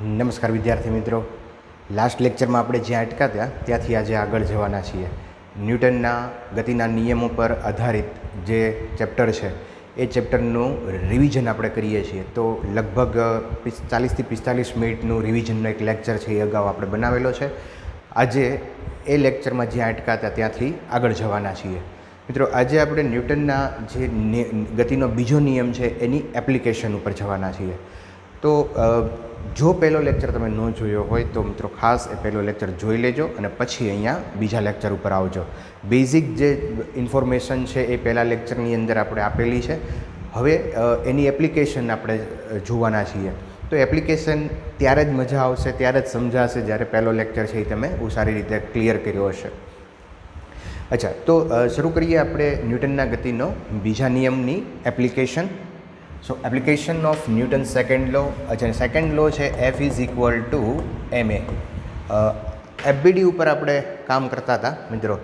નમસ્કાર વિદ્યાર્થી મિત્રો, લાસ્ટ લેક્ચરમાં આપણે જ્યાં અટકાતા ત્યાંથી આજે આગળ જવાના છીએ. ન્યૂટનના ગતિના નિયમો પર આધારિત જે ચેપ્ટર છે એ ચેપ્ટરનું રિવિઝન આપણે કરીએ છીએ. તો લગભગ 40થી 45 મિનિટનું રિવિઝનનો એક લેક્ચર છે એ અગાઉ આપણે બનાવેલો છે. આજે એ લેક્ચરમાં જ્યાં અટકાતા ત્યાંથી આગળ જવાના છીએ. મિત્રો, આજે આપણે ન્યૂટનના જે ગતિનો બીજો નિયમ છે એની એપ્લિકેશન ઉપર જવાના છીએ. તો જો પહેલો લેક્ચર તમે ન જોયો હોય તો મિત્રો ખાસ એ પહેલો લેક્ચર જોઈ લેજો અને પછી અહીંયા બીજા લેક્ચર ઉપર આવજો. બેઝિક જે ઇન્ફોર્મેશન છે એ પહેલાં લેક્ચરની અંદર આપણે આપેલી છે. હવે એની એપ્લિકેશન આપણે જોવાના છીએ. તો એપ્લિકેશન ત્યારે જ મજા આવશે, ત્યારે જ સમજાશે જ્યારે પહેલો લેક્ચર છે એ તમે સારી રીતે ક્લિયર કર્યો હશે. અચ્છા, તો શરૂ કરીએ આપણે ન્યૂટનના ગતિનો બીજા નિયમની application. So application of Newton second law. અચ્છા, સેકન્ડ લો છે F is equal to ma. FBD ઉપર આપણે કામ કરતા હતા મિત્રો.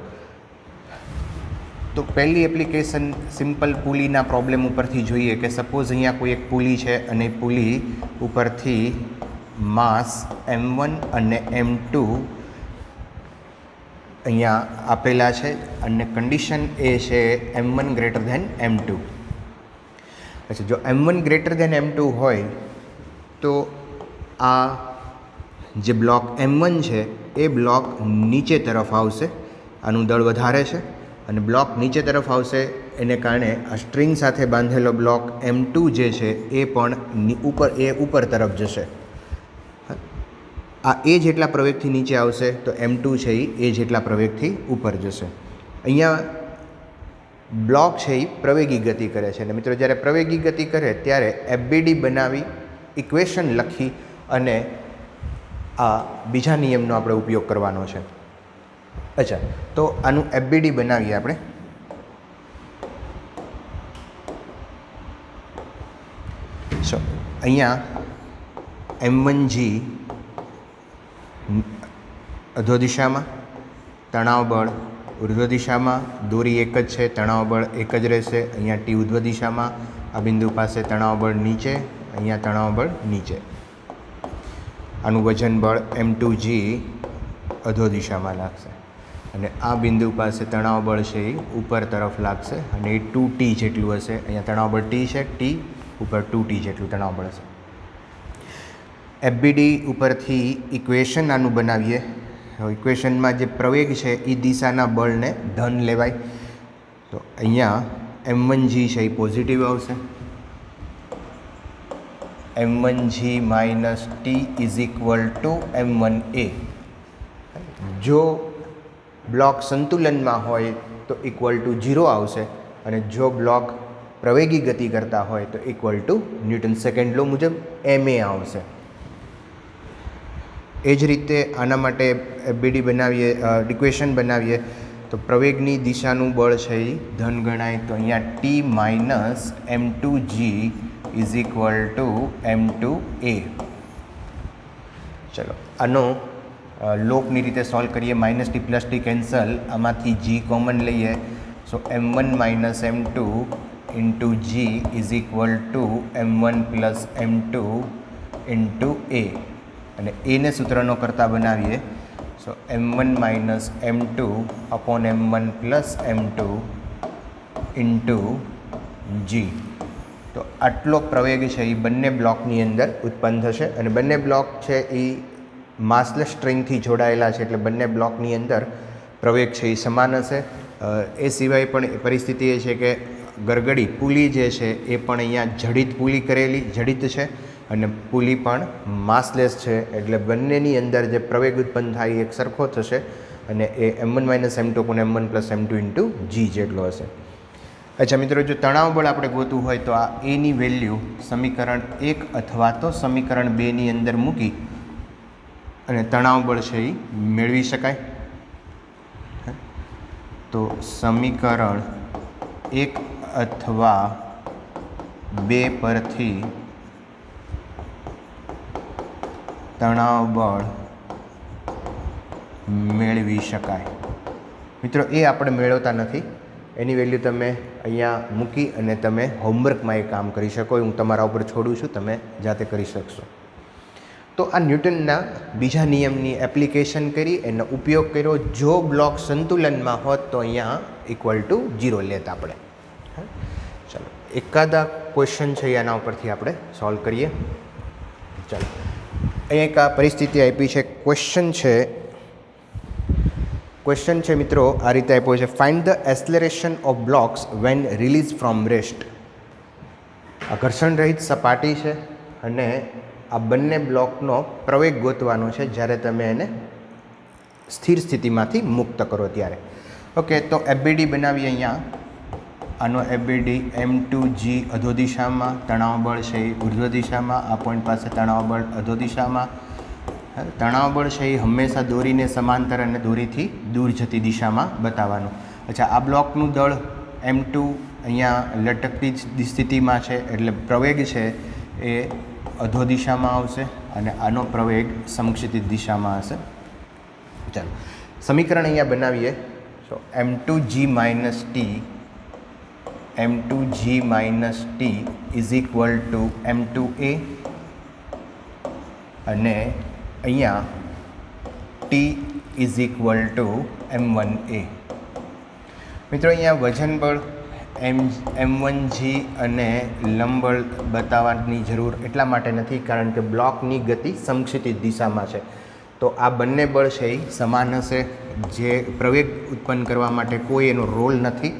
તો પહેલી એપ્લિકેશન સિમ્પલ પુલીના પ્રોબ્લેમ ઉપરથી જોઈએ કે સપોઝ અહીંયા કોઈ એક પુલી છે અને પુલી ઉપરથી માસ m1 અને m2 અહીંયા આપેલા છે અને કન્ડિશન એ છે m1 ગ્રેટર ધેન m2. અચ્છા, જો m1 ગ્રેટર ધેન m2 હોય તો આ જે બ્લોક m1 છે એ બ્લોક નીચે તરફ આવશે. આનું દળ વધારે છે અને બ્લોક નીચે તરફ આવશે એને કારણે આ સ્ટ્રિંગ સાથે બાંધેલો બ્લોક m2 જે છે એ પણ ઉપર તરફ જશે. આ એ જેટલા પ્રવેગથી નીચે આવશે તો m2 છે એ જેટલા પ્રવેગથી ઉપર જશે. અહીંયા બ્લોક છે એ પ્રવેગી ગતિ કરે છે અને મિત્રો જ્યારે પ્રવેગી ગતિ કરે ત્યારે એફબીડી બનાવી ઇક્વેશન લખી અને આ બીજા નિયમનો આપણે ઉપયોગ કરવાનો છે. અચ્છા, તો આનું એફબીડી બનાવીએ આપણે. સો અહીંયા m1g અધો દિશામાં, તણાવ બળ ઉર્ધ્વ દિશામાં, દોરી એક જ છે, તણાવ બળ એક જ રહેશે. અહીંયા ટી ઉર્ધ્વ દિશામાં, આ બિંદુ પાસે તણાવ બળ નીચે, અહીંયા તણાવ બળ નીચે. આનું વજન બળ m2g અધો દિશામાં લાગશે અને આ બિંદુ પાસે તણાવ બળ છે એ ઉપર તરફ લાગશે અને એ 2t જેટલું હશે. અહીંયા તણાવ બળ t છે, t ઉપર 2t જેટલું તણાવ બળ હશે. એફબીડી ઉપરથી ઇક્વેશન આનું બનાવીએ. ઇક્વેશનમાં જે પ્રવેગ છે એ દિશાના બળને ધન લેવાય. તો અહીંયા m1g છે એ પોઝિટિવ આવશે. m1g minus t is equal two m1a. જો બ્લોક સંતુલનમાં હોય તો ઇક્વલ ટુ 0 આવશે અને જો બ્લોક પ્રવેગી ગતિ કરતા હોય તો ઇક્વલ ટુ ન્યૂટન સેકન્ડ લો મુજબ ma આવશે. એ જ રીતે આના માટે એફબીડી બનાવીએ, ઇક્વેશન બનાવીએ તો પ્રવેગની દિશાનું બળ છે એ ધન ગણાય. તો અહીંયા t minus m2g is equal two m2a. ચલો, આનો લોપની રીતે સોલ્વ કરીએ. Minus T plus T cancel, આમાંથી g કોમન લઈએ. સો m1 minus m2 into g is equal two m1 plus m2 into a. અને એને સૂત્રનો કરતા બનાવીએ. સો m1 minus m2 upon m1 plus m2 into g. તો આટલો પ્રવેગ છે એ બંને બ્લોકની અંદર ઉત્પન્ન થશે અને બંને બ્લોક છે એ માસલેસ સ્ટ્રિંગથી જોડાયેલા છે એટલે બંને બ્લોકની અંદર પ્રવેગ છે એ સમાન હશે. એ સિવાય પણ પરિસ્થિતિ એ છે કે ગરગડી પુલી જે છે એ પણ અહીંયા જડિત છે અને પુલી પણ માસલેસ છે એટલે બંનેની અંદર જે પ્રવેગ ઉત્પન્ન થાય એ એક સરખો થશે અને એ m1 માઇનસ m2 પણ m1 plus m2 into g જેટલો હશે. અચ્છા મિત્રો, જો તણાવ બળ આપણે ગોતવું હોય તો આ એની વેલ્યુ સમીકરણ 1 અથવા તો સમીકરણ 2ની અંદર મૂકી અને તણાવ બળ છે એ મેળવી શકાય. તો સમીકરણ 1 અથવા 2 પરથી તણાવ બળ મેળવી શકાય. મિત્રો, એ આપણે મેળવતા નથી. એની વેલ્યુ તમે અહીંયા મૂકી અને તમે હોમવર્કમાં એ કામ કરી શકો. હું તમારા ઉપર છોડું છું, તમે જાતે કરી શકશો. તો આ ન્યૂટનના બીજા નિયમની એપ્લિકેશન કરી એનો ઉપયોગ કર્યો. જો બ્લોક સંતુલનમાં હોત તો અહીંયા ઇક્વલ ટુ 0 લેત આપણે. ચાલો એકાદા ક્વેશ્ચન છે એના ઉપરથી આપણે સોલ્વ કરીએ. ચાલો અહીંયા એક આ પરિસ્થિતિ આપી છે. ક્વેશ્ચન છે મિત્રો આ રીતે આપ્યો છે. Find the acceleration of blocks when release from rest. આ ઘર્ષણ રહિત સપાટી છે અને આ બંને બ્લોકનો પ્રવેગ ગોતવાનો છે જ્યારે તમે એને સ્થિર સ્થિતિમાંથી મુક્ત કરો ત્યારે. ઓકે, તો એફબીડી બનાવીએ. અહીંયા આનો એફબીડી M2G અધો દિશામાં, તણાવ બળ છે એ ઉર્ધ્વ દિશામાં, આ પોઈન્ટ પાસે તણાવ બળ અધો દિશામાં. તણાવ બળ છે એ હંમેશા દોરીને સમાંતર અને દોરીથી દૂર જતી દિશામાં બતાવવાનું. અચ્છા, આ બ્લોકનું દળ M2 અહીંયા લટકતી સ્થિતિમાં છે એટલે પ્રવેગ છે એ અધો દિશામાં આવશે અને આનો પ્રવેગ સમક્ષિતિજ દિશામાં હશે. ચાલો સમીકરણ અહીંયા બનાવીએ. તો M2G minus T is equal two M2A અને અહીંયા T is equal two M1A. મિત્રો અહીંયા વજન બળ M1G અને લંબબળ બતાવવાની જરૂર એટલા માટે નથી કારણ કે બ્લોકની ગતિ સમક્ષિતિજ દિશામાં છે. તો આ બંને બળ છે એ સમાન હશે. જે પ્રવેગ ઉત્પન્ન કરવા માટે કોઈ એનો રોલ નથી.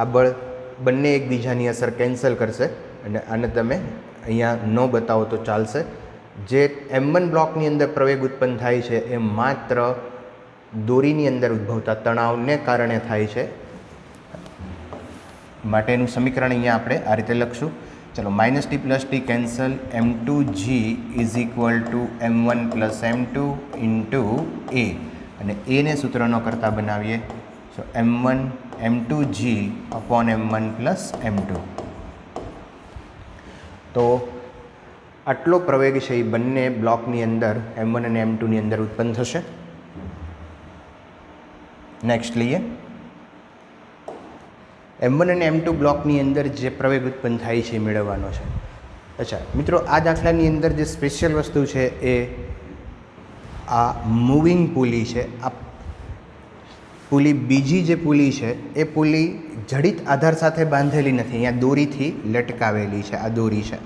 આ બળ બંને એકબીજાની અસર કેન્સલ કરશે અને આને તમે અહીંયા ન બતાવો તો ચાલશે. જે M1 બ્લોકની અંદર પ્રવેગ ઉત્પન્ન થાય છે એ માત્ર દોરીની અંદર ઉદ્ભવતા તણાવને કારણે થાય છે. માટેનું સમીકરણ અહીંયા આપણે આ રીતે લખશું. ચલો -T + T cancel. M2G is equal two M1 + M2 into A અને એને સૂત્રનો કરતા બનાવીએ. સો M2G અપોન M1 + M2. તો આટલો પ્રવેગ છે એ બંને બ્લોકની અંદર M1 અને M2ની અંદર ઉત્પન્ન થશે. નેક્સ્ટ લઈએ. M1 અને M2 બ્લોકની અંદર જે પ્રવેગ ઉત્પન્ન થાય છે એ મેળવવાનો છે. અચ્છા મિત્રો, આ દાખલાની અંદર જે સ્પેશિયલ વસ્તુ છે એ આ મૂવિંગ પુલી છે. આ પુલી બીજી જે પુલી છે એ પુલી જડિત આધાર સાથે બાંધેલી નથી, અહીંયા દોરીથી લટકાવેલી છે. આ દોરી છે.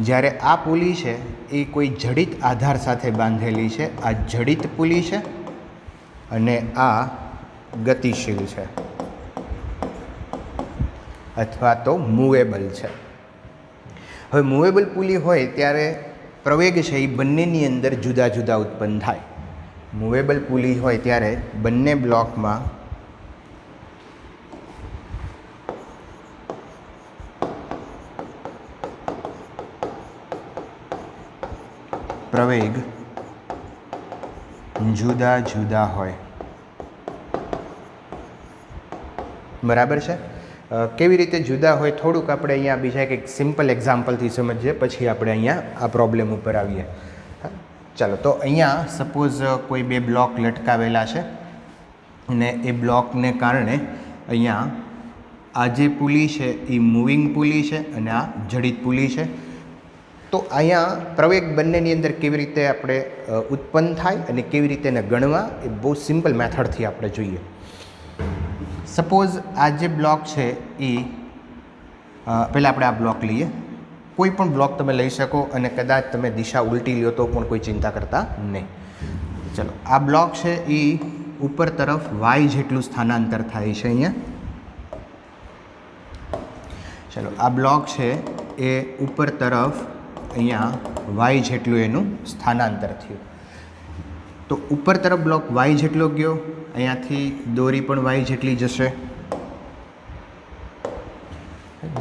જ્યારે આ પુલી છે એ કોઈ જડિત આધાર સાથે બાંધેલી છે. આ જડિત પુલી છે અને આ ગતિશીલ છે અથવા તો મૂવેબલ છે. હવે મૂવેબલ પુલી હોય ત્યારે પ્રવેગ છે એ બંનેની અંદર જુદા જુદા ઉત્પન્ન થાય. મૂવેબલ પુલી હોય ત્યારે બંને બ્લોકમાં પ્રવેગ જુદા જુદા હોય. બરાબર છે. કેવી રીતે જુદા હોય થોડુંક આપણે અહીંયા બીજા એક સિમ્પલ એક્ઝામ્પલથી સમજીએ, પછી આપણે અહીંયા આ પ્રોબ્લેમ ઉપર આવીએ. ચાલો, તો અહીંયા સપોઝ કોઈ બે બ્લોક લટકાવેલા છે અને એ બ્લોકને કારણે અહીંયા આ જે પુલી છે એ મૂવિંગ પુલી છે અને આ જડિત પુલી છે. તો અહીંયા પ્રવેગ બંનેની અંદર કેવી રીતે આપણે ઉત્પન્ન થાય અને કેવી રીતે એને ગણવા એ બહુ સિમ્પલ મેથડથી આપણે જોઈએ. સપોઝ આ જે બ્લોક છે એ પહેલાં આપણે આ બ્લોક લઈએ. કોઈ પણ બ્લોક તમે લઈ શકો અને કદાચ તમે દિશા ઉલટી લ્યો તો પણ કોઈ ચિંતા કરતા નહીં. ચલો, આ બ્લોક છે એ ઉપર તરફ y જેટલું સ્થાનાંતર થાય છે અહીંયા. ચલો, આ બ્લોક છે એ ઉપર તરફ અહીંયા y જેટલું એનું સ્થાનાંતર થયું. તો ઉપર તરફ બ્લોક y જેટલો ગયો, અહીંયાથી દોરી પણ y જેટલી જશે,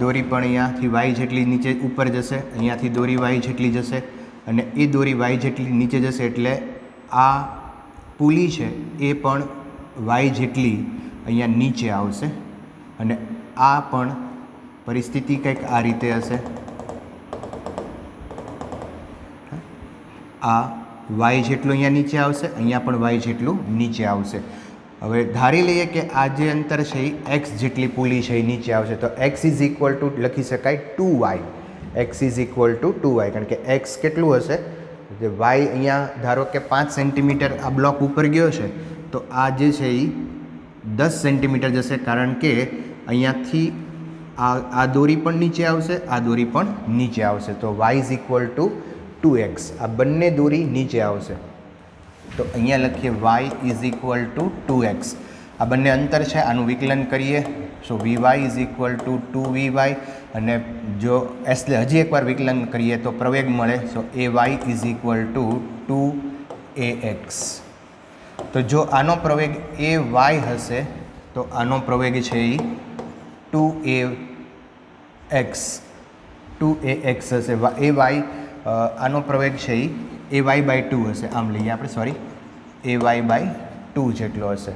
દોરી પણ અહીંયાથી y જેટલી નીચે ઉપર જશે, અહીંયાથી દોરી y જેટલી જશે અને એ દોરી y જેટલી નીચે જશે એટલે આ પુલી છે એ પણ y જેટલી અહીંયા નીચે આવશે અને આ પણ પરિસ્થિતિ કંઈક આ રીતે હશે. આ y જેટલું અહીંયા નીચે આવશે, અહીંયા પણ y જેટલું નીચે આવશે. હવે ધારી લઈએ કે આ જે અંતર છે એ x જેટલી પુલી છે એ નીચે આવશે, તો x ઇઝ ઇક્વલ ટુ લખી શકાય 2y. x is equal two 2y, કારણ કે x કેટલું હશે જે વાય અહીંયા ધારો કે 5 સેન્ટીમીટર આ બ્લોક ઉપર ગયો છે તો આ જે છે એ 10 સેન્ટીમીટર જશે, કારણ કે અહીંયાથી આ દોરી પણ નીચે આવશે, આ દોરી પણ નીચે આવશે. તો y is equal two 2x. આ બંને દોરી નીચે આવશે તો અહીંયા લખીએ y is equal two 2x. આ બંને અંતર છે, આનું વિકલન કરીએ. સો vy is equal two 2vy અને જો હજી એકવાર વિકલન કરીએ તો પ્રવેગ મળે. સો ay is equal two 2ax. તો જો આનો પ્રવેગ ay હશે તો આનો પ્રવેગ છે એ 2ax હશે. ay આનો પ્રવેગ છે એ ay/2 હશે. આમ લઈએ આપણે, સોરી, ay/2 જેટલો હશે.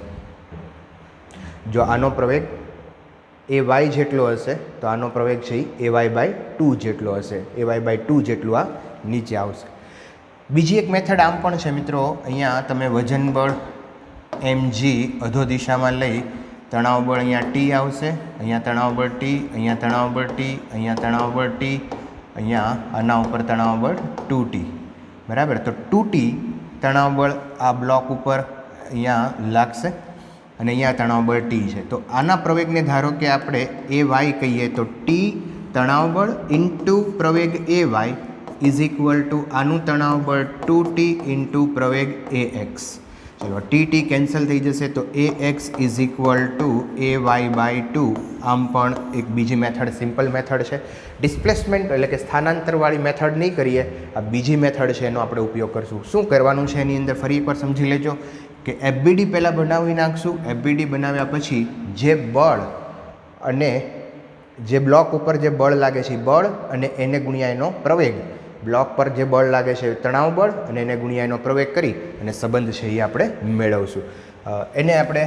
જો આનો પ્રવેગ ay જેટલો હશે તો આનો પ્રવેગ છે એ ay/2 જેટલો હશે. ay/2 જેટલું આ નીચે આવશે. બીજી એક મેથડ આમ પણ છે મિત્રો. અહીંયા તમે વજન બળ mg અધો દિશામાં લઈ તણાવ બળ અહીંયા T આવશે, અહીંયા તણાવ બળ T, અહીંયા તણાવ બળ T, અહીંયા તણાવ બળ T, અહીંયા આના ઉપર તણાવ બળ 2T. બરાબર. તો 2T તણાવ બળ આ બ્લોક ઉપર અહીંયા લાગશે અને અહીંયા તણાવ બળ T છે. તો આના પ્રવેગને ધારો કે આપણે ay કહીએ તો T તણાવ બળ ઇન્ટુ પ્રવેગ ay ઇઝ ઇક્વલ ટુ આનું તણાવ બળ 2T ઇન્ટુ પ્રવેગ ax. ચલો tt કેન્સલ થઈ જશે તો ax is equal two ay/2. આમ પણ એક બીજી મેથડ, સિમ્પલ મેથડ છે. ડિસ્પ્લેસમેન્ટ એટલે કે સ્થાનાંતરવાળી મેથડ નહીં કરીએ, આ બીજી મેથડ છે એનો આપણે ઉપયોગ કરશું. શું કરવાનું છે એની અંદર ફરી એકવાર સમજી લેજો કે FBD પહેલાં બનાવી નાખશું. FBD બનાવ્યા પછી જે બળ અને જે બ્લોક ઉપર જે બળ લાગે છે એ બળ અને એને ગુણ્યા એનો પ્રવેગ, બ્લોક પર જે બળ લાગે છે તણાવ બળ અને એને ગુણ્યા એનો પ્રવેગ કરી અને સંબંધ છે એ આપણે મેળવશું. એને આપણે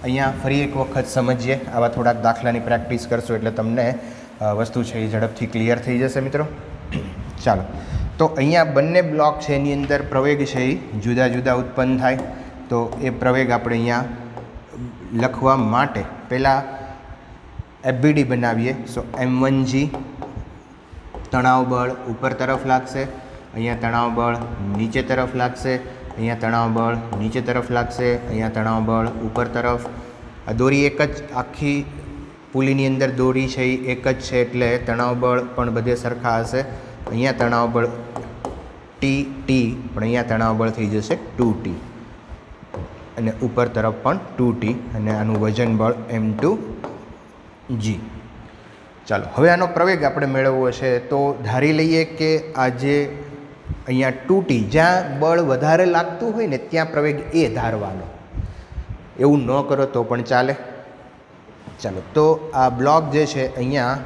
અહીંયા ફરી એક વખત સમજીએ. આવા થોડાક દાખલાની પ્રેક્ટિસ કરશું એટલે તમને વસ્તુ છે એ ઝડપથી ક્લિયર થઈ જશે મિત્રો. ચાલો, તો અહીંયા બંને બ્લોક છે એની અંદર પ્રવેગ છે એ જુદા જુદા ઉત્પન્ન થાય. તો એ પ્રવેગ આપણે અહીંયા લખવા માટે પહેલાં FBD બનાવીએ. સો m1g તણાવ બળ ઉપર તરફ લાગશે, અહીંયા તણાવ બળ નીચે તરફ લાગશે, અહીંયા તણાવ બળ નીચે તરફ લાગશે, અહીંયા તણાવ બળ ઉપર તરફ. આ દોરી એક જ આખી પુલીની અંદર દોરી છે એ એક જ છે એટલે તણાવ બળ પણ બધે સરખા હશે. અહીંયા તણાવ બળ T પણ અહીંયા તણાવ બળ થઈ જશે 2T અને ઉપર તરફ પણ 2T અને આનું વજન બળ m2g. ચાલો, હવે આનો પ્રવેગ આપણે મેળવવો છે તો ધારી લઈએ કે આ જે અહીંયા 2T જ્યાં બળ વધારે લાગતું હોય ને ત્યાં પ્રવેગ એ ધારવાનો. એવું ન કરો તો પણ ચાલે. ચાલો, તો આ બ્લોક જે છે અહીંયા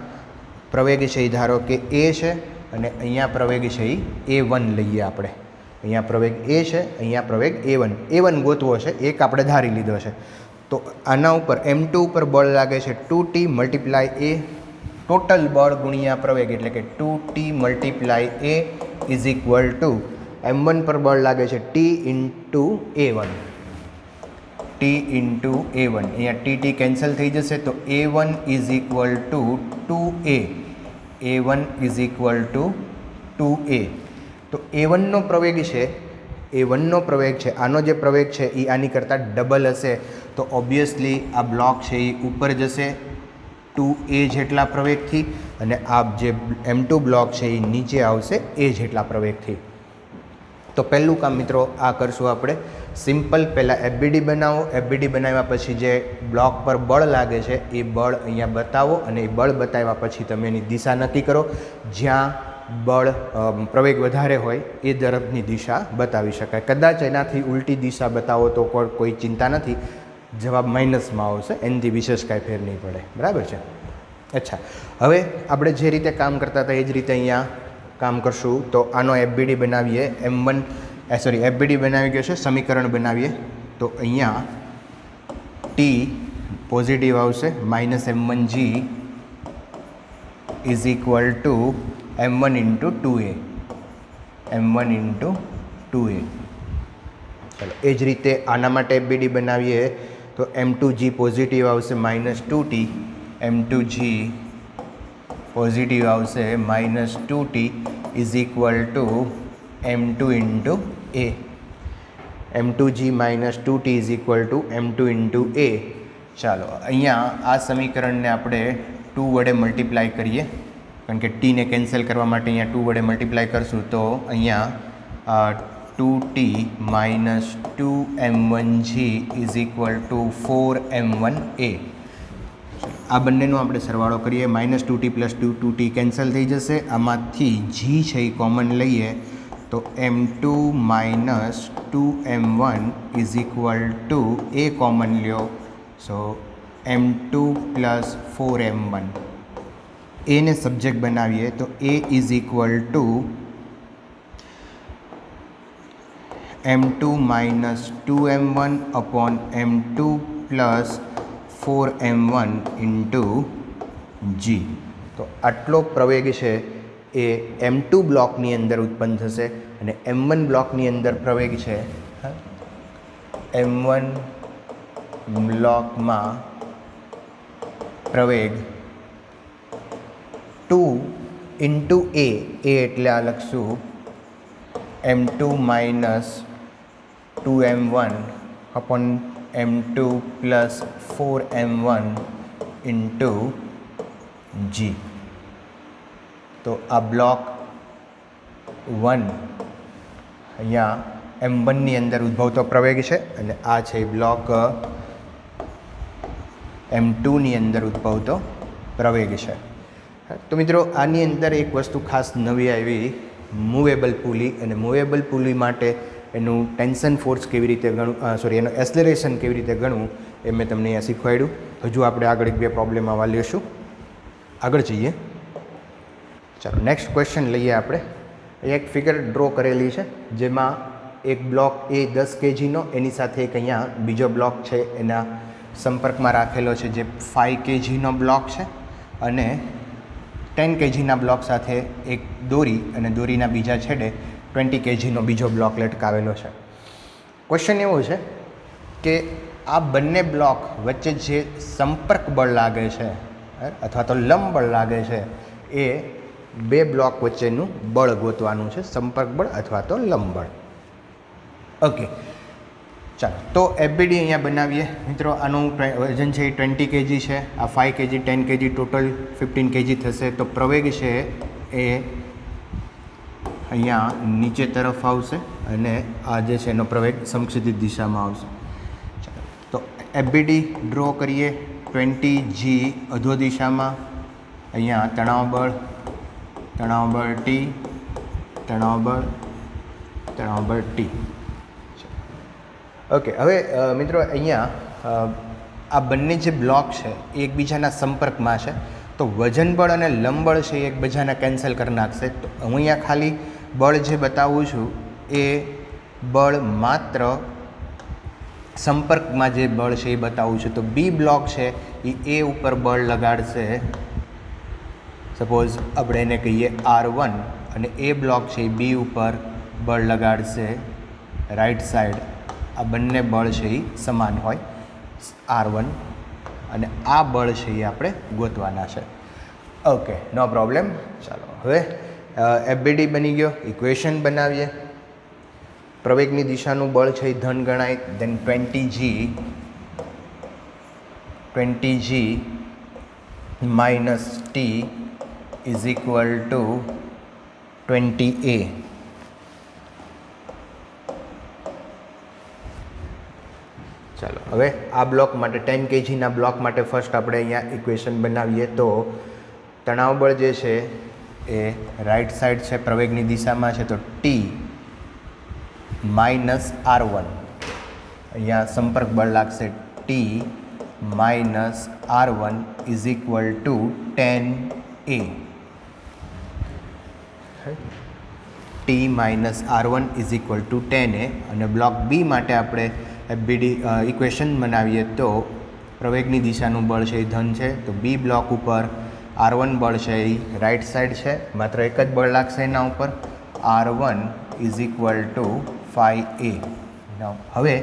પ્રવેગ છે એ ધારો કે એ છે અને અહીંયા પ્રવેગ છે એ A1 લઈએ આપણે. અહીંયા પ્રવેગ એ છે, અહીંયા પ્રવેગ A1 ગોતવો છે, એક આપણે ધારી લીધો છે. તો આના ઉપર m2 ઉપર બળ લાગે છે 2T મલ્ટીપ્લાય A, ટોટલ બળ ગુણ્યા પ્રવેગ એટલે કે 2T multiply A is equal two m1 પર બળ લાગે છે T ઇન્ટુ A1. અહીંયા tt કેન્સલ થઈ જશે તો A1 is equal two 2A. A1 is equal two 2A. તો A1નો પ્રવેગ છે, A1નો પ્રવેગ છે, આનો જે પ્રવેગ છે એ આની કરતાં ડબલ હશે. તો ઓબ્વિયસલી આ બ્લોક છે એ ઉપર જશે 2A જેટલા પ્રવેગથી અને આ જે m2 બ્લોક છે એ નીચે આવશે A જેટલા પ્રવેગથી. તો પહેલું કામ મિત્રો આ કરશું આપણે સિમ્પલ. પહેલાં FBD બનાવો. FBD બનાવ્યા પછી જે બ્લોક પર બળ લાગે છે એ બળ અહીંયા બતાવો અને એ બળ બતાવ્યા પછી તમે એની દિશા નક્કી કરો. જ્યાં બળ પ્રવેગ વધારે હોય એ તરફની દિશા બતાવી શકાય. કદાચ એનાથી ઉલટી દિશા બતાવો તો કોઈ ચિંતા નથી, જવાબ માઇનસમાં આવશે, એનાથી વિશેષ કાંઈ ફેર નહીં પડે. બરાબર છે? અચ્છા, હવે આપણે જે રીતે કામ કરતા હતા એ જ રીતે અહીંયા કામ કરશું. તો આનો FBD બનાવીએ. FBD બનાવી ગયો છે, સમીકરણ બનાવીએ. તો અહીંયા T પોઝિટિવ આવશે, -m1g is equal two m1 into 2A. ચલો, એ જ રીતે આના માટે FBD બનાવીએ તો m2g પોઝિટિવ આવશે -2T, m2g પોઝિટિવ આવશે -2T is equal to m2 into a, m2g minus 2t is equal to m2 into a. ચાલો અહીંયા આ સમીકરણને આપણે 2 વડે મલ્ટીપ્લાય કરીએ, કારણ કે ટીને કેન્સલ કરવા માટે અહીંયા 2 વડે મલ્ટીપ્લાય કરશું તો અહીંયા 2t minus 2m1g is equal two 4m1a. આ બંનેનો આપણે સરવાળો કરીએ, minus 2t plus 2t cancel થઈ જશે, આમાંથી g છે એ કોમન લઈએ તો m2 minus 2m1 is equal two A common લ્યો, સો m2 પ્લસ 4m1. એને સબ્જેક્ટ બનાવીએ તો a is equal to m2 minus 2m1 upon m2 plus 4m1 into g. તો આટલો પ્રવેગ છે એ m2 બ્લોકની અંદર ઉત્પન્ન થશે અને m1 બ્લોકની અંદર પ્રવેગ છે m1 બ્લોકમાં પ્રવેગ 2 ઇન્ટુ એ એટલે આ લખશું m2 minus 2m1 upon m2 plus 4m1 into g. તો આ બ્લોક 1 અહીંયા m1ની અંદર ઉદ્ભવતો પ્રવેગ છે અને આ છે બ્લોક m2ની અંદર ઉદ્ભવતો પ્રવેગ છે. તો મિત્રો આની અંદર એક વસ્તુ ખાસ નવી આવી, મૂવેબલ પુલી. અને મૂવેબલ પુલી માટે એનું ટેન્શન ફોર્સ કેવી રીતે ગણવું, એનું એક્સલરેશન કેવી રીતે ગણવું એ મેં તમને અહીંયા શીખવાડ્યું. હજુ આપણે આગળ એક બે પ્રોબ્લેમ આવા લેશું. આગળ જઈએ. ચાલો નેક્સ્ટ ક્વેશ્ચન લઈએ આપણે. એક ફિગર ડ્રો કરેલી છે જેમાં એક બ્લોક એ 10 kgનો, એની સાથે એક અહીંયા બીજો બ્લોક છે એના સંપર્કમાં રાખેલો છે જે 5 kgનો બ્લોક છે, અને 10 kgના બ્લોક સાથે એક દોરી અને દોરીના બીજા છેડે 20 kgનો બીજો બ્લોક લટકાવેલો છે. ક્વેશ્ચન એવો છે કે આ બંને બ્લોક વચ્ચે જે સંપર્ક બળ લાગે છે અથવા તો લંબ બળ લાગે છે એ બે બ્લોક વચ્ચેનું બળ ગોતવાનું છે, સંપર્ક બળ અથવા તો લંબ બળ. ઓકે, ચાલો તો એફબીડી અહીંયા બનાવીએ મિત્રો. આનું વજન છે એ 20 kg છે, આ 5 kg 10 kg ટોટલ 15 kg થશે. તો પ્રવેગ છે એ અહીંયા નીચે તરફ આવશે અને આ જે છે એનો પ્રવેગ સમક્ષિતિજ દિશામાં આવશે. ચાલો તો એફબીડી ડ્રો કરીએ. 20g અધો દિશામાં, અહીંયા તણાવ બળ T, તણાવ બળ T. ઓકે, હવે મિત્રો અહીંયા આ બંને જે બ્લોક છે એ એકબીજાના સંપર્કમાં છે, તો વજન બળ અને લંબ બળ છે એ એકબીજાને કેન્સલ કરી નાખશે. તો હું અહીંયા ખાલી બળ જે બતાવું છું એ બળ માત્ર સંપર્કમાં જે બળ છે એ બતાવું છું. તો બી બ્લોક છે એ એ ઉપર બળ લગાડશે, સપોઝ આપણે એને કહીએ R1, અને એ બ્લોક છે એ બી ઉપર બળ લગાડશે રાઈટ સાઈડ. આ બંને બળ છે એ સમાન હોય R1, અને આ બળ છે એ આપણે ગોતવાના છે. ઓકે, નો પ્રોબ્લેમ. ચાલો હવે એફબીડી બની ગયો. ઇક્વેશન બનાવીએ. પ્રવેગની દિશાનું બળ છે એ ધન ગણાય. દેન 20g minus T is equal two 20a. ચાલો હવે આ બ્લોક માટે 10 kgના બ્લોક માટે ફર્સ્ટ આપણે અહીંયા ઇક્વેશન બનાવીએ. તો તણાવ બળ જે છે એ રાઈટ સાઈડ છે, પ્રવેગની દિશામાં છે, તો T માઇનસ R1. અહીંયા સંપર્ક બળ લાગશે T minus R1 is equal two 10a. T minus R1 is equal two 10a. અને બ્લોક બી માટે આપણે એફબીડી ઇક્વેશન બનાવીએ તો પ્રવેગની દિશાનું બળ છે એ ધન છે, તો બી બ્લોક ઉપર R1 બળ છે એ રાઈટ સાઈડ છે, માત્ર એક જ બળ લાગશે એના ઉપર, R1 is equal two 5a. હવે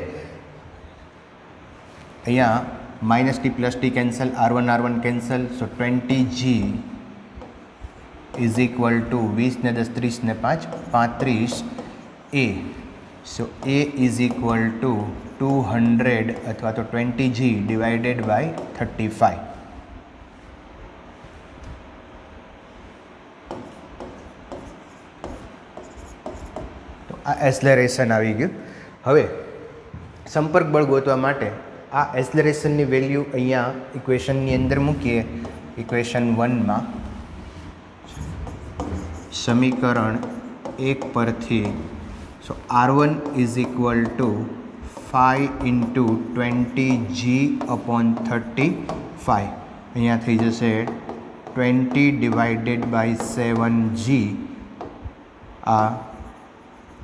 અહીંયા minus T plus T cancel, R1 cancel, so 20g is equal to 20 ને 10 30 ને 5 35 A. So A is equal to 200 અથવા તો 20G divided by 35. તો આ એક્સલરેશન આવી ગયું. હવે સંપર્ક બળ ગોતવા માટે આ એક્સલરેશનની વેલ્યુ અહીંયા ઇક્વેશનની અંદર મૂકીએ. ઇક્વેશન 1માં સમીકરણ 1 પરથી સો R1 is equal two 5 into 20G/35. અહીંયા થઈ જશે 20 ડિવાઇડેડ બાય 7G. આ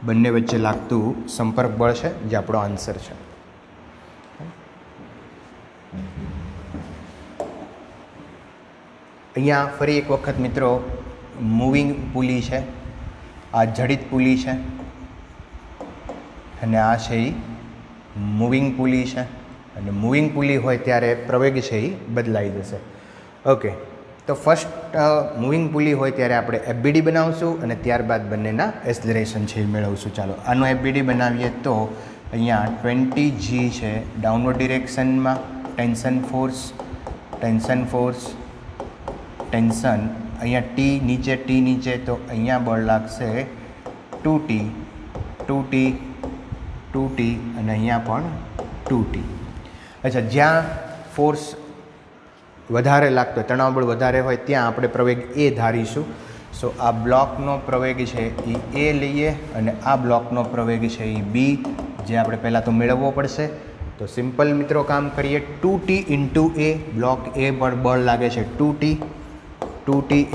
બંને વચ્ચે લાગતું સંપર્ક બળ છે જે આપણો આન્સર છે. અહીંયા ફરી એક વખત મિત્રો મૂવિંગ પુલી છે, આ જડિત પુલી છે અને આ છે એ મૂવિંગ પુલી છે. અને મૂવિંગ પુલી હોય ત્યારે પ્રવેગ છે એ બદલાઈ જશે. ઓકે, તો ફર્સ્ટ મૂવિંગ પુલી હોય ત્યારે આપણે એફબીડી બનાવશું અને ત્યારબાદ બંનેના એક્સલરેશન છે એ મેળવશું. ચાલો આનો એફબીડી બનાવીએ તો અહીંયા 20G છે ડાઉનવર્ડ ડિરેક્શનમાં, ટેન્શન ફોર્સ, અહીંયા T નીચે, તો અહીંયા બળ લાગશે 2T અને અહીંયા પણ 2T. અચ્છા, જ્યાં ફોર્સ વધારે લાગતો હોય, તણાવ બળ વધારે હોય ત્યાં આપણે પ્રવેગ A ધારીશું. સો આ બ્લોકનો પ્રવેગ છે એ A લઈએ અને આ બ્લોકનો પ્રવેગ છે એ B, જે આપણે પહેલાં તો મેળવવો પડશે. તો સિમ્પલ મિત્રો કામ કરીએ. 2T into A, block A પર બળ લાગે છે 2T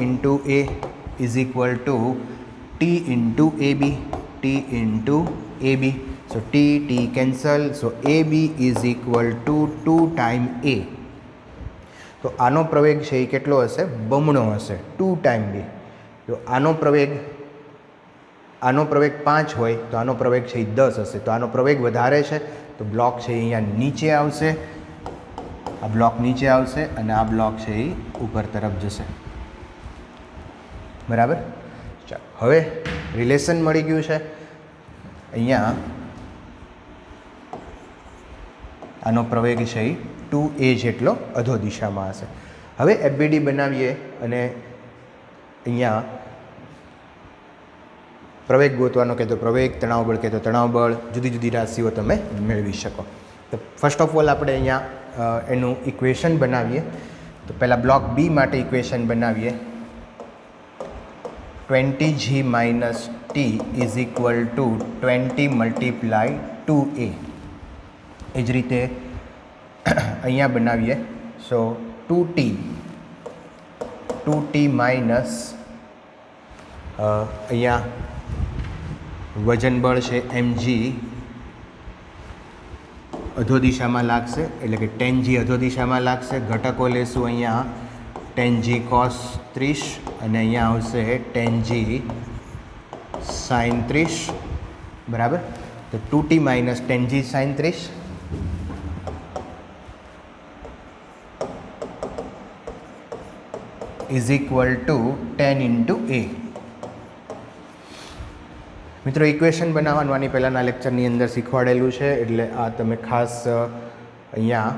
into A is equal two T into AB. So T cancel. So AB is equal two 2 time A. તો આનો પ્રવેગ છે એ કેટલો હશે? બમણો હશે, 2 ટાઈમ B. તો આનો પ્રવેગ 5 હોય તો આનો પ્રવેગ છે એ 10 હશે. તો આનો પ્રવેગ વધારે છે તો બ્લોક છે એ અહીંયા નીચે આવશે, આ બ્લોક નીચે આવશે અને આ બ્લોક છે એ ઉપર તરફ જશે. બરાબર. ચાલો હવે રિલેશન મળી ગયું છે. અહીંયા આનો પ્રવેગ છે એ 2A જેટલો અધો દિશામાં હશે. હવે એફબીડી બનાવીએ અને અહીંયા પ્રવેગ ગોતવાનો કહેતો પ્રવેગ, તણાવ બળ કહેતો તણાવ બળ, જુદી જુદી રાશિઓ તમે મેળવી શકો. તો ફર્સ્ટ ઓફ ઓલ આપણે અહીંયા એનું ઇક્વેશન બનાવીએ. તો પહેલાં બ્લોક બી માટે ઇક્વેશન બનાવીએ. 20G minus T is equal to 20 multiply 2A. એ જ રીતે અહીંયા બનાવીએ. સો 2T માઇનસ અહીંયા વજન બળ છે mg અધો દિશામાં લાગશે, એટલે કે 10G અધો દિશામાં લાગશે. ઘટકો લેશું અહીંયા 10G cos 30 અને અહીંયા આવશે 10G sin 30. બરાબર. તો 2T minus 10G sin 30 is equal two 10 into A. મિત્રો ઇક્વેશન બનાવવાનું આની પહેલાંના લેક્ચરની અંદર શીખવાડેલું છે, એટલે આ તમે ખાસ અહીંયા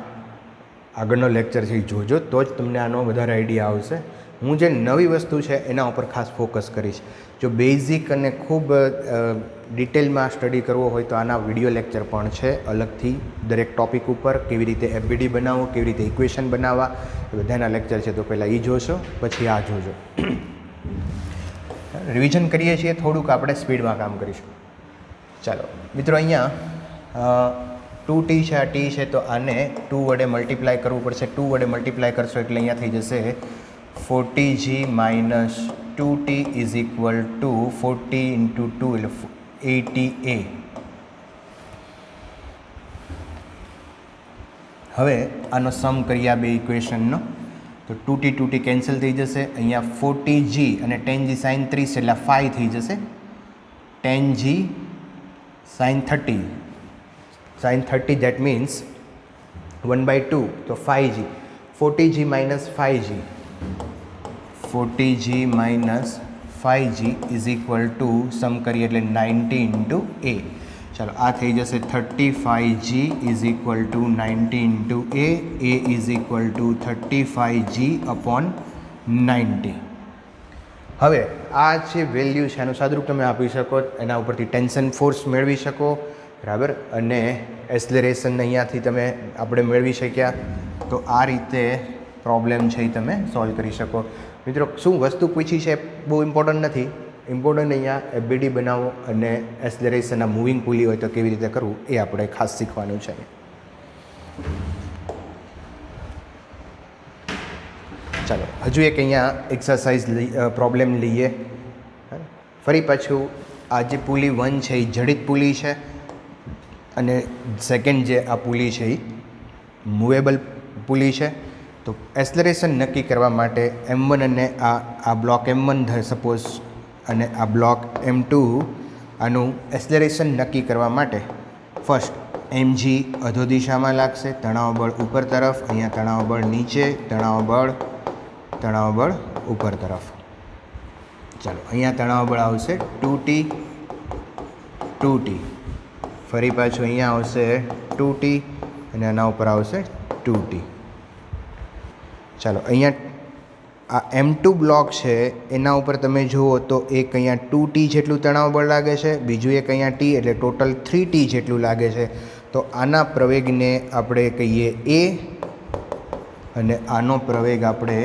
આગળનો લેક્ચર છે એ જોજો, તો જ તમને આનો વધારે આઈડિયા આવશે. હું જે નવી વસ્તુ છે એના ઉપર ખાસ ફોકસ કરીશ. જો બેઝિક અને ખૂબ ડિટેલમાં સ્ટડી કરવો હોય તો આના વિડીયો લેક્ચર પણ છે અલગથી દરેક ટૉપિક ઉપર. કેવી રીતે એફબીડી બનાવવું, કેવી રીતે ઇક્વેશન બનાવવા, એ બધાના લેક્ચર છે. તો પહેલાં એ જોશો, પછી આ જોજો. રિવિઝન કરીએ છીએ થોડુંક, આપણે સ્પીડમાં કામ કરીશું. ચાલો મિત્રો, અહીંયા 2T છે, આ T છે, તો આને 2 વડે મલ્ટીપ્લાય કરવું પડશે. 2 વડે મલ્ટીપ્લાય કરશો એટલે અહીંયા થઈ જશે 40G minus 2T is equal two 40 into 2 એટલે 80A. હવે આનો સમ કરીએ આ બે ઇક્વેશનનો. તો 2T કેન્સલ થઈ જશે. અહીંયા 40G અને 10G sin 30 એટલે 5 થઈ જશે. 10G sin 30 that means 1/2, તો 5G. 40G minus 5G 5g is equal to sum કરીએ એટલે 90 ઇન્ટુ એ. ચાલો આ થઈ જશે 35g is equal two 90 into A is equal two 35g upon 90. હવે આ જે વેલ્યુ છે આનું સાદુરૂપ તમે આપી શકો, એના ઉપરથી ટેન્શન ફોર્સ મેળવી શકો, બરાબર, અને એક્સલરેશન અહીંયાથી તમે આપણે મેળવી શક્યા. તો આ રીતે પ્રોબ્લેમ છે એ તમે સોલ્વ કરી શકો. મિત્રો શું વસ્તુ પૂછી છે બહુ ઇમ્પોર્ટન્ટ નથી, ઇમ્પોર્ટન્ટ અહીંયા એફબીડી બનાવો અને એક્સલરેશનના મૂવિંગ પુલી હોય તો કેવી રીતે કરવું એ આપણે ખાસ શીખવાનું છે. ચાલો હજુ એક અહીંયા એક્સરસાઇઝ પ્રોબ્લેમ લઈએ. ફરી પાછું આ જે પુલી 1 છે એ જડિત પુલી છે અને સેકન્ડ જે આ પુલી છે એ મૂવેબલ પુલી છે. તો એક્સલરેશન નક્કી કરવા માટે M1 અને આ બ્લોક M1 સપોઝ અને આ બ્લોક M2, આનું એક્સલરેશન નક્કી કરવા માટે ફર્સ્ટ mg અધો દિશામાં લાગશે, તણાવ બળ ઉપર તરફ, અહીંયા તણાવ બળ નીચે, તણાવ બળ ઉપર તરફ. ચાલો અહીંયા તણાવ બળ આવશે 2t, ફરી પાછું અહીંયા આવશે 2t અને આના ઉપર આવશે 2t. ચાલો અહીંયા આ M2 બ્લોક છે એના ઉપર તમે જુઓ તો એક અહીંયા 2t જેટલું તણાવ બળ લાગે છે, બીજું એક અહીંયા t, એટલે ટોટલ 3t જેટલું લાગે છે. તો આના પ્રવેગને આપણે કહીએ a અને આનો પ્રવેગ આપણે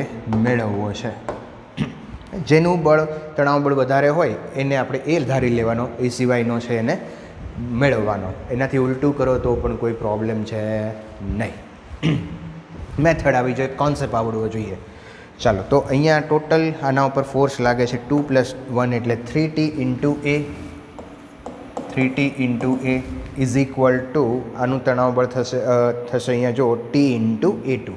મેળવવો છે. જેનું બળ તણાવ બળ વધારે હોય એને આપણે એ ધારી લેવાનો, એ સિવાયનો છે એને મેળવવાનો. એનાથી ઉલટું કરો તો પણ કોઈ પ્રોબ્લેમ છે નહીં. મેથડ આવી જોઈએ, કોન્સેપ્ટ આવડવો જોઈએ. ચાલો તો અહીંયા ટોટલ આના ઉપર ફોર્સ લાગે છે 2 + 1 એટલે 3t into A, 3t into A is equal two આનું તણાવ બળ થશે અહીંયા જો t into a2,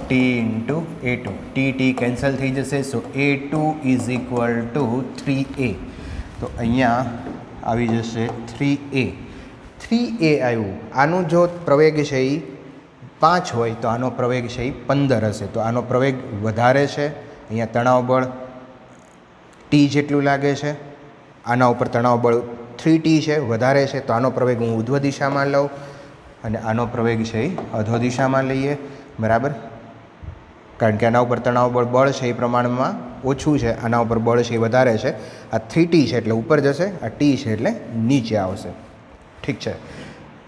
t into a2, t cancel થઈ જશે. સો a2 is equal two 3a. તો અહીંયા આવી જશે 3a. 3a આવ્યું. આનું જો પ્રવેગ છે એ 5 હોય તો આનો પ્રવેગ છે એ 15 હશે. તો આનો પ્રવેગ વધારે છે, અહીંયા તણાવ બળ t જેટલું લાગે છે, આના ઉપર તણાવ બળ 3t છે, વધારે છે. તો આનો પ્રવેગ હું ઉધ્વ દિશામાં લઉં અને આનો પ્રવેગ છે એ અધો દિશામાં લઈએ, બરાબર, કારણ કે આના ઉપર તણાવ બળ છે એ પ્રમાણમાં ઓછું છે, આના ઉપર બળ છે એ વધારે છે. આ 3t છે એટલે ઉપર જશે, આ t છે એટલે નીચે આવશે. ઠીક છે.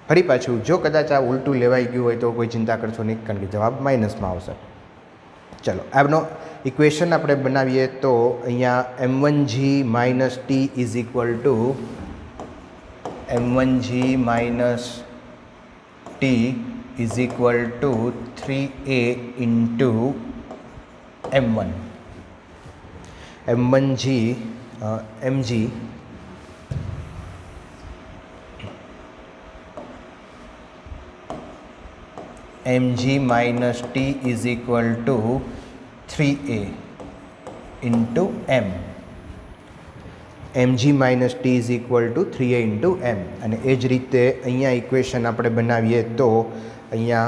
ફરી પાછું જો કદાચ આ ઉલટું લેવાઈ ગયું હોય તો કોઈ ચિંતા કરશો નહીં, કારણ કે જવાબ માઇનસમાં આવશે. ચલો આનો ઇક્વેશન આપણે બનાવીએ તો અહીંયા m1g minus t is equal two m1g minus t is equal two 3a into m1. mg minus t is equal to 3a into m. mg minus t is equal to 3a into m. અને એ જ રીતે અહીંયા equation આપણે બનાવીએ તો અહીંયા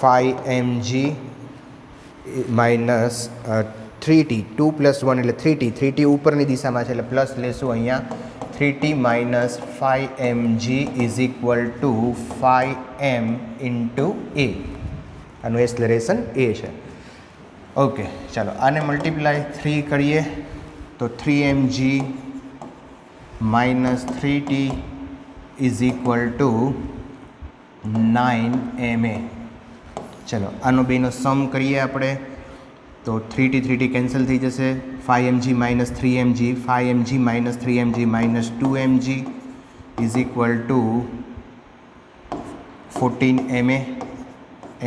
5mg minus 3t, 2 + 1 એટલે 3t ઉપરની દિશામાં છે એટલે પ્લસ લેશું અહીંયા 3t minus 5mg is equal to 5m into a. આનું એક્સલરેશન a છે. ઓકે ચાલો આને મલ્ટીપ્લાય 3 કરીએ તો 3mg minus 3t is equal to 9ma. ચલો આનો બેનો સમ કરીએ આપણે તો 3t કેન્સલ થઈ જશે. 5mg minus 3mg, 5mg minus 3mg minus 2mg is equal to 14ma.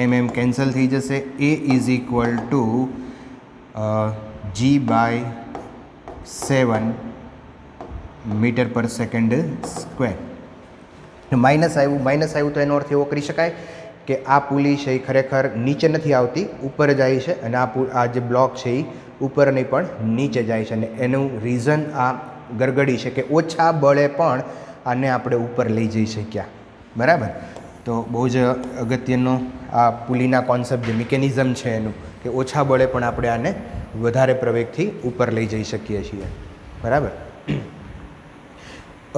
mm cancel થઈ જશે. a is equal to g/7 metre per second square. Minus આવ્યું તો એનો અર્થ એવો કરી શકાય કે આ પુલી છે એ ખરેખર નીચે નથી આવતી, ઉપર જાય છે, અને આ જે બ્લોક છે એ ઉપર નહીં પણ નીચે જાય છે. અને એનું રીઝન આ ગરગડી છે કે ઓછા બળે પણ આને આપણે ઉપર લઈ જઈ શક્યા, બરાબર. તો બહુ જ અગત્યનો આ પુલીના કોન્સેપ્ટ જે મિકેનિઝમ છે એનું કે ઓછા બળે પણ આપણે આને વધારે પ્રવેગથી ઉપર લઈ જઈ શકીએ છીએ, બરાબર.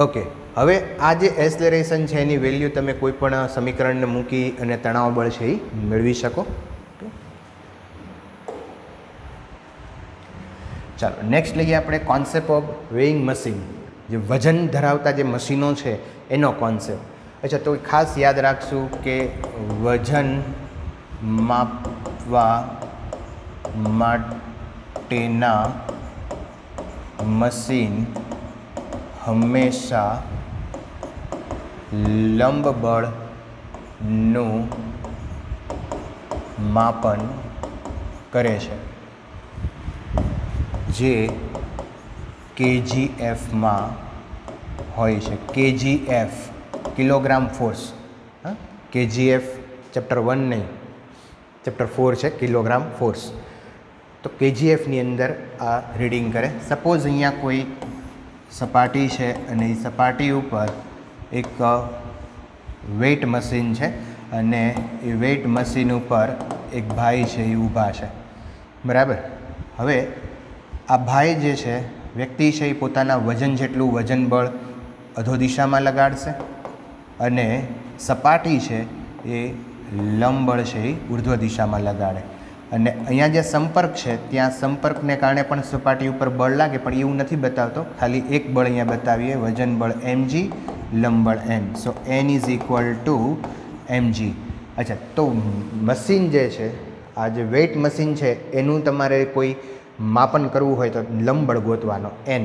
ઓકે, હવે આ જે એસેલરેશન છે એની વેલ્યુ તમે કોઈ પણ સમીકરણને મૂકી અને તણાવ બળ છે એ મેળવી શકો. ચાલો નેક્સ્ટ લઈએ આપણે કોન્સેપ્ટ ઓફ વેઇંગ મશીન, જે વજન ધરાવતા જે મશીનો છે એનો કોન્સેપ્ટ. અચ્છા, તો ખાસ યાદ રાખશું કે વજન માપવા માટેના મશીન હંમેશા લંબ બળનું માપન કરે છે, જે કેજીએફમાં હોય છે. KGF kilogram force. હા, કેજીએફ ચેપ્ટર 1 નહીં, ચેપ્ટર 4 છે કિલોગ્રામ ફોર્સ. તો કેજીએફની અંદર આ રીડિંગ કરે. સપોઝ અહીંયા કોઈ સપાટી છે અને એ સપાટી ઉપર એક વેઇટ મશીન છે અને એ વેઇટ મશીન ઉપર એક ભાઈ છે એ ઊભા છે, બરાબર. હવે આ ભાઈ જે છે વ્યક્તિ છે એ પોતાના વજન જેટલું વજન બળ અધો દિશામાં લગાડશે અને સપાટી છે એ લંબ બળ છે એ ઉર્ધ્વ દિશામાં લગાડે. અને અહીંયા જે સંપર્ક છે ત્યાં સંપર્કને કારણે પણ સપાટી ઉપર બળ લાગે, પણ એવું નથી બતાવતો, ખાલી એક બળ અહીંયા બતાવીએ, વજન બળ mg, લંબ બળ m. So n is equal two mg. અચ્છા, તો મશીન જે છે, આ જે વેઇટ મશીન છે એનું તમારે કોઈ માપન કરવું હોય તો લંબ બળ ગોતવાનો n.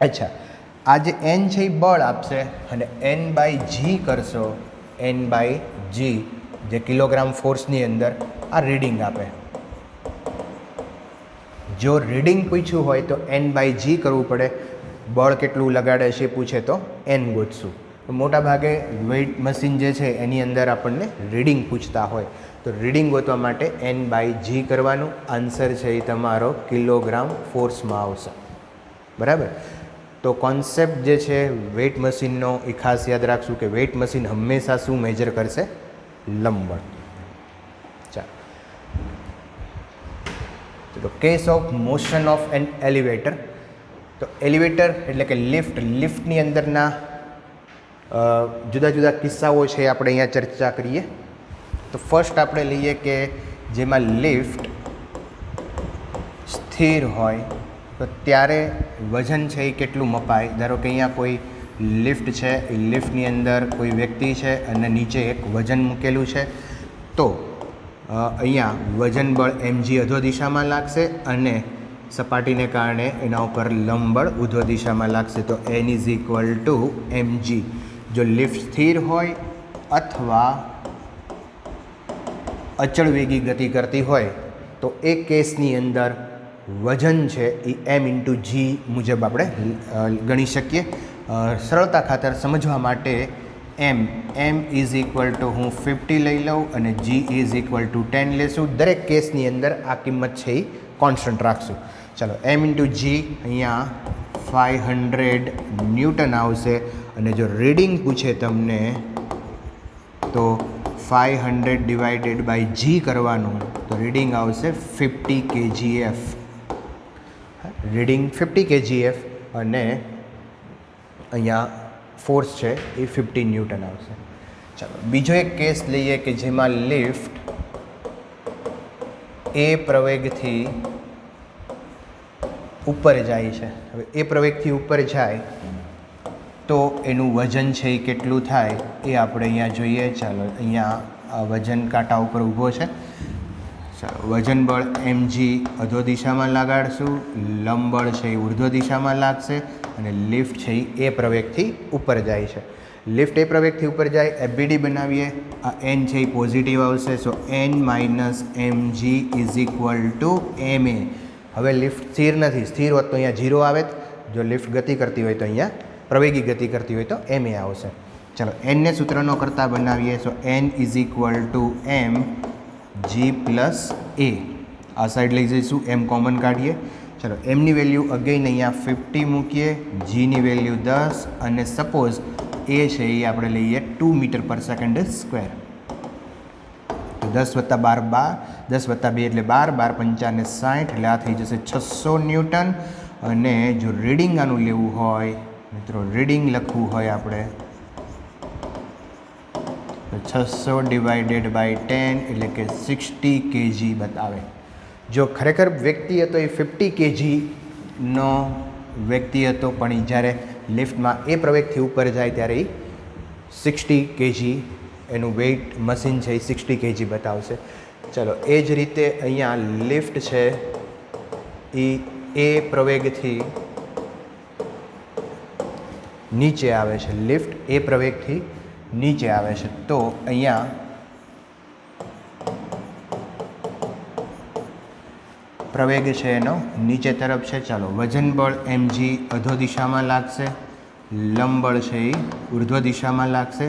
અચ્છા, આ જે n છે એ બળ આપશે અને n/g કરશો, n/g જે કિલોગ્રામ ફોર્સની અંદર આ રીડિંગ આપે. જો રીડિંગ પૂછ્યું હોય તો n/g કરવું પડે, બળ કેટલું લગાડે છે પૂછે તો n ગોતશું. મોટા ભાગે વેઇટ મશીન જે છે એની અંદર આપણને રીડિંગ પૂછતા હોય તો રીડિંગ ગોતવા માટે n/g કરવાનું. આન્સર છે એ તમારો કિલોગ્રામ ફોર્સમાં આવશે, બરાબર. તો કોન્સેપ્ટ જે છે વેઇટ મશીનનો એ ખાસ યાદ રાખશું કે વેઇટ મશીન હંમેશા શું મેજર કરશે? લંબ બળ. ચાલો, તો case of motion of an elevator. તો એલિવેટર એટલે કે લિફ્ટની અંદરના જુદા જુદા કિસ્સાઓ છે આપણે અહીંયા ચર્ચા કરીએ. તો ફર્સ્ટ આપણે લઈએ કે જેમાં લિફ્ટ સ્થિર હોય તો ત્યારે વજન છે એ કેટલું મપાય. ધારો કે અહીંયા કોઈ લિફ્ટ છે, એ લિફ્ટની અંદર કોઈ વ્યક્તિ છે અને નીચે એક વજન મૂકેલું છે, તો અહીંયા વજન બળ mg અધો દિશામાં લાગશે અને સપાટીને કારણે એના ઉપર લંબ બળ ઉર્ધ્વ દિશામાં લાગશે. તો n is equal two mg. જો લિફ્ટ સ્થિર હોય અથવા અચળ વેગી ગતિ કરતી હોય તો એ કેસની અંદર વજન છે એ m/g મુજબ આપણે ગણી શકીએ. સરળતા ખાતર સમજવા માટે m ઇઝ ઇક્વલ ટુ હું 50 લઈ લઉં અને g ઇઝ ઇક્વલ ટુ 10 લેશું. દરેક કેસની અંદર આ કિંમત છે એ કોન્સ્ટન્ટ રાખશું. ચાલો, m/g અહીંયા 500 ન્યૂટન આવશે અને જો રીડિંગ પૂછે તમને તો 500 ડિવાઇડેડ બાય g કરવાનું, તો રીડિંગ આવશે 50 kgf. રીડિંગ 50 kgf અને અહીંયા ફોર્સ છે એ 50 ન્યૂટન આવશે. ચાલો, બીજો એક કેસ લઈએ કે જેમાં લિફ્ટ એ પ્રવેગથી ઉપર જાય છે. હવે એ પ્રવેગથી ઉપર જાય તો એનું વજન છે એ કેટલું થાય એ આપણે અહીંયા જોઈએ. ચાલો, અહીંયા આ વજન કાંટા ઉપર ઊભો છે. ચાલો, વજન બળ mg અધો દિશામાં લગાડશું, લંબ બળ છે એ ઉર્ધ્વ દિશામાં લાગશે અને લિફ્ટ છે એ પ્રવેગથી ઉપર જાય છે. લિફ્ટ એ પ્રવેગથી ઉપર જાય, FBD બનાવીએ, આ n છે એ પોઝિટિવ આવશે. સો n - mg is equal to ma. હવે લિફ્ટ સ્થિર નથી, સ્થિર હોત તો અહીંયા 0 આવે. જો લિફ્ટ ગતિ કરતી હોય તો અહીંયા પ્રવેગી ગતિ કરતી હોય તો ma આવશે. ચાલો, n ને સૂત્રનો કરતા બનાવીએ. સો n is equal two m g plus a. આ સાઈડ લઈ જઈશું, m કોમન કાઢીએ. ચાલો, એમની વેલ્યુ અગેઇન અહીંયા 50 મૂકીએ, જીની વેલ્યુ 10 અને સપોઝ એ છે એ આપણે લઈએ 2 મીટર પર સેકન્ડ સ્ક્વેર. તો 10 + 12 12, 10 + 2 એટલે 12, 12 × 5 = 60, એટલે આ થઈ જશે 600 ન્યૂટન. અને જો રીડિંગ આનું લેવું હોય મિત્રો, રીડિંગ લખવું હોય આપણે તો 600 / 10 એટલે કે 60 kg બતાવે. જો ખરેખર વ્યક્તિ હતો એ 50 kgનો વ્યક્તિ હતો, પણ એ જ્યારે લિફ્ટમાં એ પ્રવેગથી ઉપર જાય ત્યારે એ 60 kg એનું વેઇટ મશીન છે એ 60 kg બતાવશે. ચલો એ જ રીતે અહીંયા લિફ્ટ છે એ પ્રવેગથી નીચે આવે છે. લિફ્ટ એ પ્રવેગથી નીચે આવે છે, તો અહીંયા પ્રવેગ છે એનો નીચે તરફ છે. ચાલો વજન બળ mg અધો દિશામાં લાગશે, લંબ બળ છે એ ઉર્ધ્વ દિશામાં લાગશે.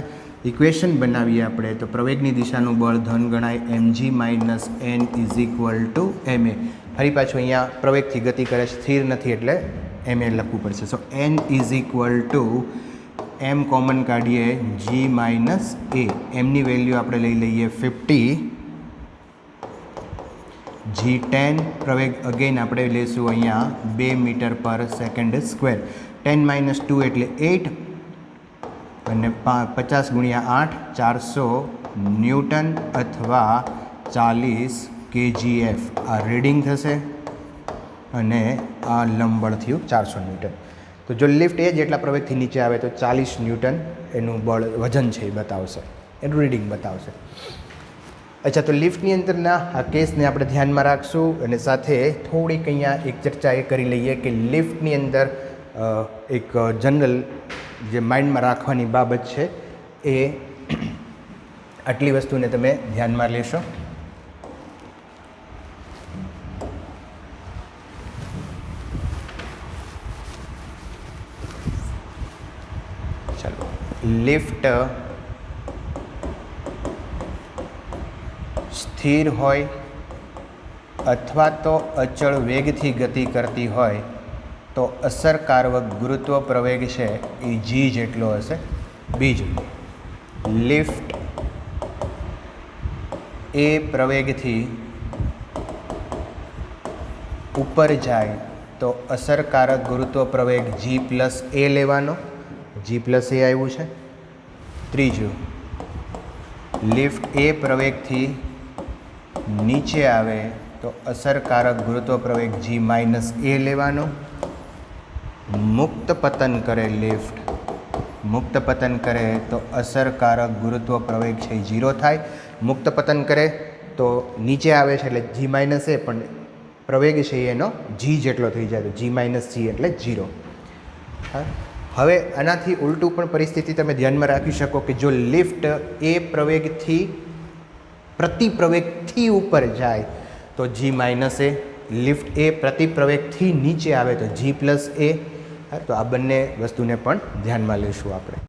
ઇક્વેશન બનાવીએ આપણે તો પ્રવેગની દિશાનું બળ ધન ગણાય, mg - n = ma. ફરી પાછું અહીંયા પ્રવેગથી ગતિ કરે, સ્થિર નથી એટલે ma લખવું પડશે. સો n = m કોમન કાઢીએ g - a. mની વેલ્યુ આપણે લઈ લઈએ 50, g10 પ્રવેગ અગેન આપણે લઈશું અહીંયા 2 મીટર/સેકન્ડ². 10 - 2 એટલે 8 અને 50 × 8 400 ન્યૂટન અથવા 40 kgf આ રીડિંગ થશે, અને આ લંબબળ થયું 400 ન્યૂટન. તો જો લિફ્ટ એ જેટલા પ્રવેગથી નીચે આવે તો 40 ન્યૂટન એનું બળ વજન છે એ બતાવશે, એનું રીડિંગ બતાવશે. અચ્છા, તો લિફ્ટની અંદરના આ કેસને આપણે ધ્યાનમાં રાખશું, અને સાથે થોડીક અહીંયા એક ચર્ચા એ કરી લઈએ કે લિફ્ટની અંદર એક જનરલ જે માઇન્ડમાં રાખવાની બાબત છે એ આટલી વસ્તુને તમે ધ્યાનમાં લેશો. ચાલો, લિફ્ટ સ્થિર હોય અથવા તો અચળ વેગથી ગતિ કરતી હોય તો અસરકારક ગુરુત્વ પ્રવેગ છે એ g જેટલો હશે. બીજું, લિફ્ટ એ પ્રવેગથી ઉપર જાય તો અસરકારક ગુરુત્વ પ્રવેગ g + a લેવાનો, g + a આવ્યું છે. ત્રીજું, લિફ્ટ એ પ્રવેગથી નીચે આવે તો અસરકારક ગુરુત્વ પ્રવેગ g - a લેવાનો. મુક્ત પતન કરે લિફ્ટ, મુક્ત પતન કરે તો અસરકારક ગુરુત્વ પ્રવેગ છે 0 થાય. મુક્ત પતન કરે તો નીચે આવે છે એટલે g - a, પણ પ્રવેગ છે એનો g જેટલો થઈ જાય તો g - c એટલે 0. હવે આનાથી ઉલટું પણ પરિસ્થિતિ તમે ધ્યાનમાં રાખી શકો કે જો લિફ્ટ એ પ્રવેગથી પ્રતિપ્રવેગથી ઉપર જાય તો g - a, લિફ્ટ એ પ્રતિપ્રવેગથી નીચે આવે તો g + a. તો આ બંને વસ્તુને પણ ધ્યાનમાં લઈશું આપણે.